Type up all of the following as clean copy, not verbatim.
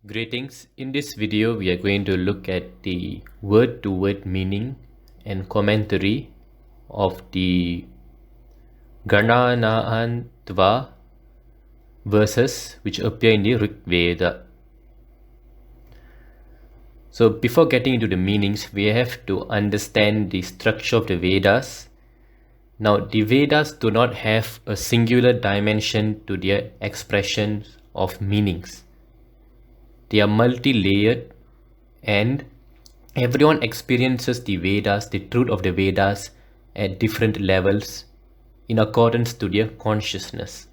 Greetings. In this video, we are going to look at the word-to-word meaning and commentary of the Gananaan verses which appear in the Rig Veda. So before getting into the meanings, we have to understand the structure of the Vedas. Now, the Vedas do not have a singular dimension to their expression of meanings. They are multi-layered and everyone experiences the Vedas, the truth of the Vedas at different levels in accordance to their consciousness.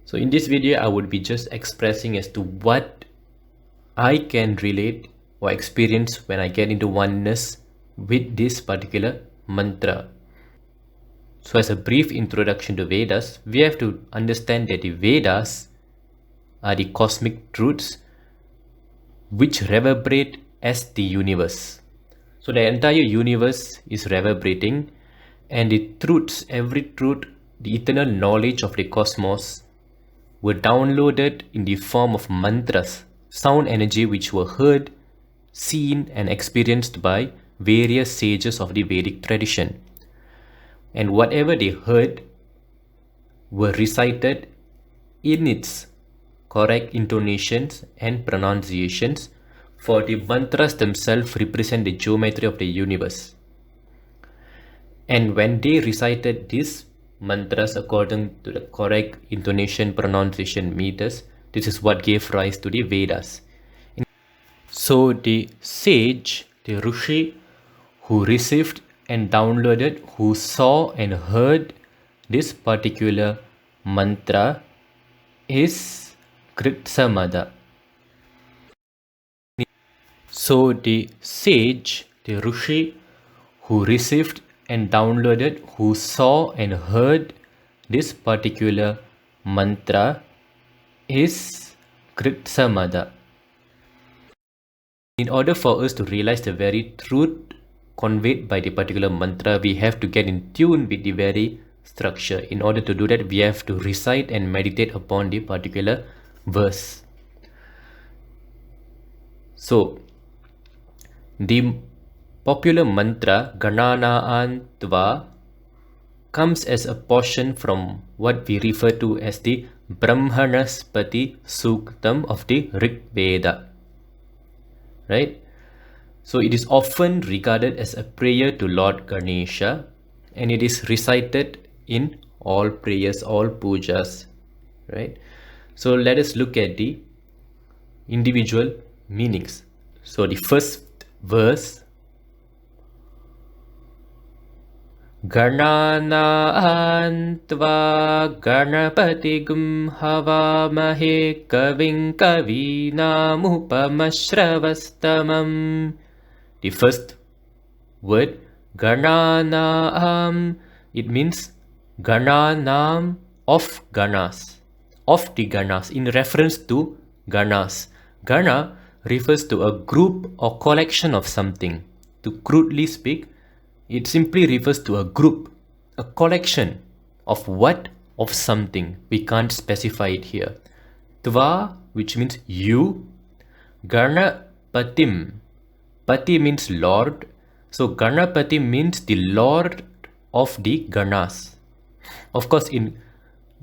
So in this video, I would be just expressing as to what I can relate or experience when I get into oneness with this particular mantra. So as a brief introduction to Vedas, we have to understand that the Vedas are the cosmic truths which reverberate as the universe. So the entire universe is reverberating, and the truths, every truth, the eternal knowledge of the cosmos were downloaded in the form of mantras, sound energy which were heard, seen and experienced by various sages of the Vedic tradition. And whatever they heard were recited in its correct intonations and pronunciations, for the mantras themselves represent the geometry of the universe. And when they recited these mantras according to the correct intonation pronunciation meters, this is what gave rise to the Vedas. So the sage, the Rishi, who received and downloaded, who saw and heard this particular mantra is Kritsamada. So the sage, the Rishi, who received and downloaded, who saw and heard this particular mantra is Kritsamada. In order for us to realize the very truth conveyed by the particular mantra, we have to get in tune with the very structure. In order to do that, we have to recite and meditate upon the particular verse. So the popular mantra Gananaan comes as a portion from what we refer to as the Brahmanaspati Suktam of the Rig Veda, right? So it is often regarded as a prayer to Lord Ganesha, and it is recited in all prayers, all pujas, right? So let us look at the individual meanings. So the first verse, Gananaan tva ganapatigum havamahe kaving kavinam upamashravastamam. The first word, Gananam, it means Gananam of Ganas, of the Ganas, in reference to Ganas. Gana refers to a group or collection of something. To crudely speak, it simply refers to a group, a collection of what? Of something. We can't specify it here. Tva, which means you. Ganapatim. Pati means Lord. So Ganapati means the Lord of the Ganas. Of course, in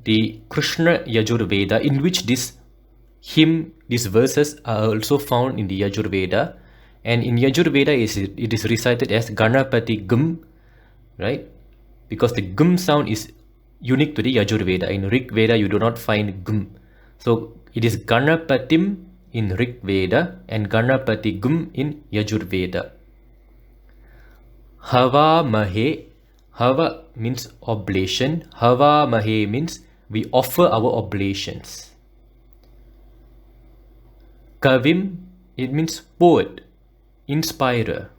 the Krishna Yajurveda, in which these verses are also found in the Yajurveda, and in Yajurveda it is recited as Ganapati Gum, right? Because the Gum sound is unique to the Yajurveda. In Rig Veda you do not find Gum. So it is Ganapatim in Rig Veda and Ganapati Gum in Yajurveda. Hava Mahe. Hava means oblation. Hava Mahe means we offer our oblations. Kavim, it means poet, inspirer.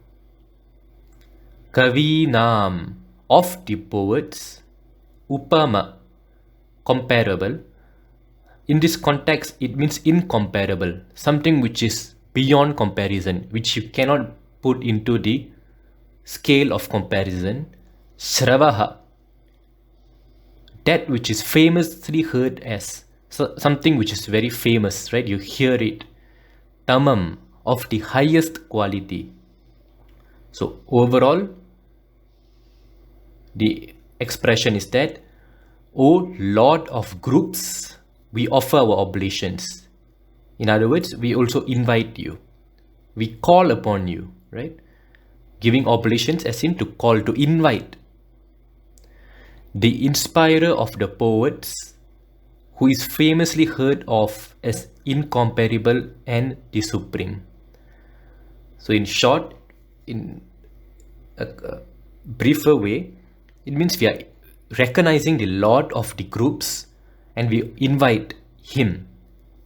Kavinam, of the poets. Upama, comparable. In this context, it means incomparable, something which is beyond comparison, which you cannot put into the scale of comparison. Shravaha, that which is famously heard as So something which is very famous, right? You hear it. Tamam, of the highest quality. So overall, the expression is that, O Lord of groups, we offer our oblations. In other words, we also invite you. We call upon you, right? Giving oblations as in to call, to invite. The inspirer of the poets, who is famously heard of as incomparable and the supreme. So in short, in a briefer way, it means we are recognizing the Lord of the groups and we invite him.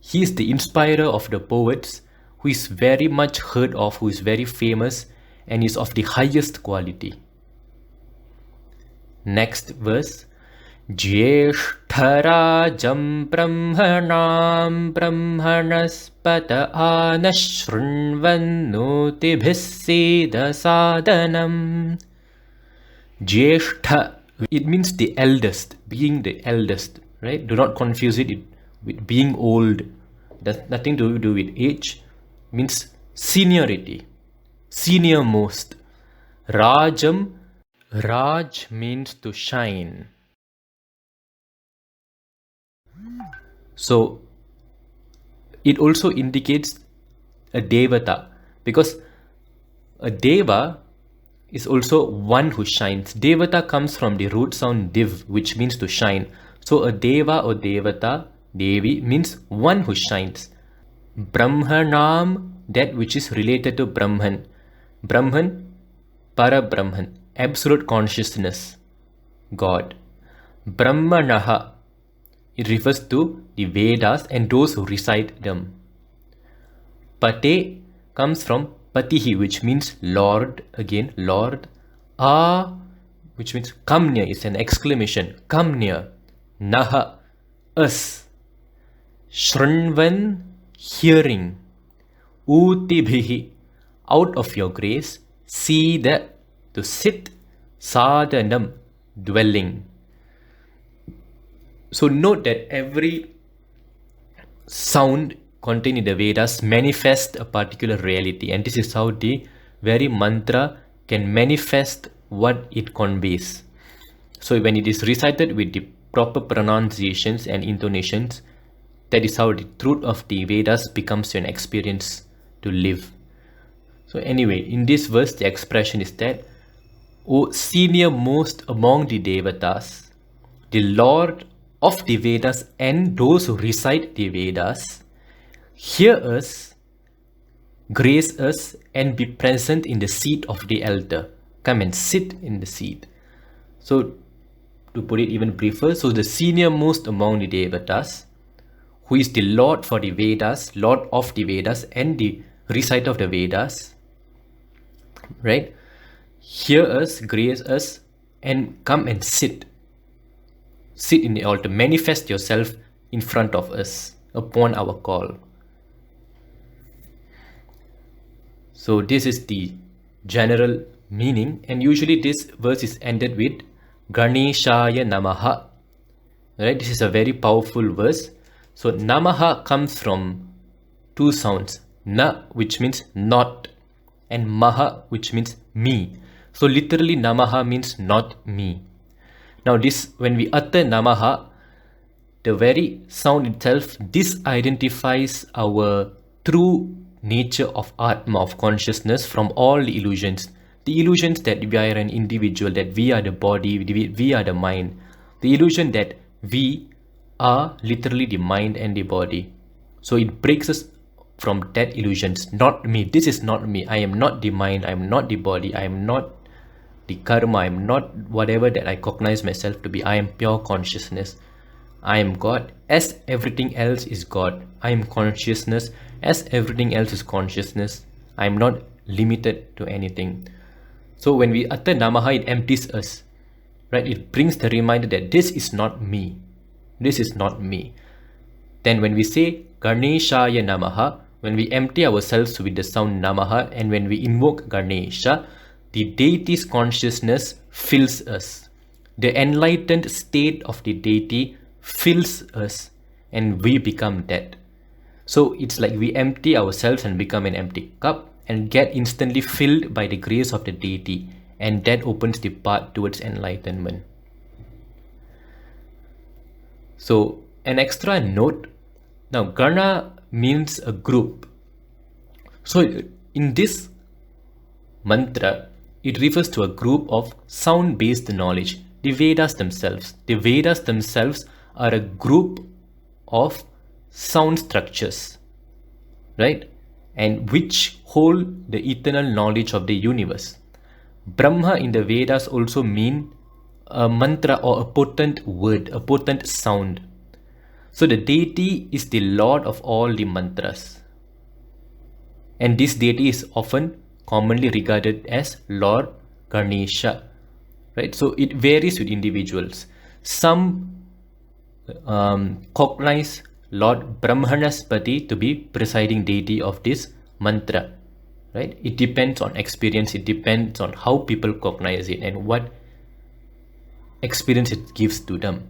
He is the inspirer of the poets, who is very much heard of, who is very famous and is of the highest quality. Next verse. Jyeshtarajam brahmanam brahmanaspata anashrinvannotibhisida sadanam. Jyeshtha, it means the eldest, being the eldest, right? Do not confuse it with being old. That's nothing to do with age. It means seniority, senior most. Rajam, Raj means to shine. So it also indicates a devata, because a deva is also one who shines. Devata comes from the root sound div, which means to shine. So a deva or devata, devi, means one who shines. Brahmanam, that which is related to Brahman. Brahman, Parabrahman, absolute consciousness, God. Brahmanaha, it refers to the Vedas and those who recite them. Pate comes from Patihi, which means Lord, again, Lord. Which means come near, is an exclamation, come near. Naha, us. Shrinvan, hearing. Utibhihi, out of your grace. Sida, to sit. Sadhanam, dwelling. So note that every sound contained in the Vedas manifests a particular reality, and this is how the very mantra can manifest what it conveys. So when it is recited with the proper pronunciations and intonations, that is how the truth of the Vedas becomes an experience to live. So anyway, in this verse, the expression is that, O senior most among the Devatas, the Lord of the Vedas and those who recite the Vedas, hear us, grace us, and be present in the seat of the elder. Come and sit in the seat. So, to put it even briefer, so the senior most among the Devatas, who is the Lord for the Vedas, Lord of the Vedas, and the reciter of the Vedas, right? Hear us, grace us, and come and sit. Sit in the altar, manifest yourself in front of us upon our call. So this is the general meaning, and usually this verse is ended with Ganeshaya Namaha. Right? This is a very powerful verse. So Namaha comes from two sounds, Na, which means not, and Maha, which means me. So literally Namaha means not me. Now this, when we utter Namaha, the very sound itself disidentifies our true nature of Atma, of consciousness, from all the illusions. The illusions that we are an individual, that we are the body, we are the mind. The illusion that we are literally the mind and the body. So it breaks us from that illusions. Not me. This is not me. I am not the mind. I am not the body. I am not the karma. I am not whatever that I cognize myself to be. I am pure consciousness. I am God as everything else is God. I am consciousness as everything else is consciousness. I am not limited to anything. So when we utter Namaha, it empties us. Right? It brings the reminder that this is not me. This is not me. Then when we say Ganeshaya Namaha, when we empty ourselves with the sound Namaha, and when we invoke Ganesha, the deity's consciousness fills us. The enlightened state of the deity fills us, and we become that. So it's like we empty ourselves and become an empty cup and get instantly filled by the grace of the deity, and that opens the path towards enlightenment. So an extra note, now Gana means a group. So in this mantra, it refers to a group of sound-based knowledge, the Vedas themselves. The Vedas themselves are a group of sound structures, right? And which hold the eternal knowledge of the universe. Brahma in the Vedas also mean a mantra or a potent word, a potent sound. So the deity is the lord of all the mantras. And this deity is often commonly regarded as Lord Ganesha, right? So it varies with individuals. Some cognize Lord Brahmanaspati to be presiding deity of this mantra, right? It depends on experience, it depends on how people cognize it and what experience it gives to them.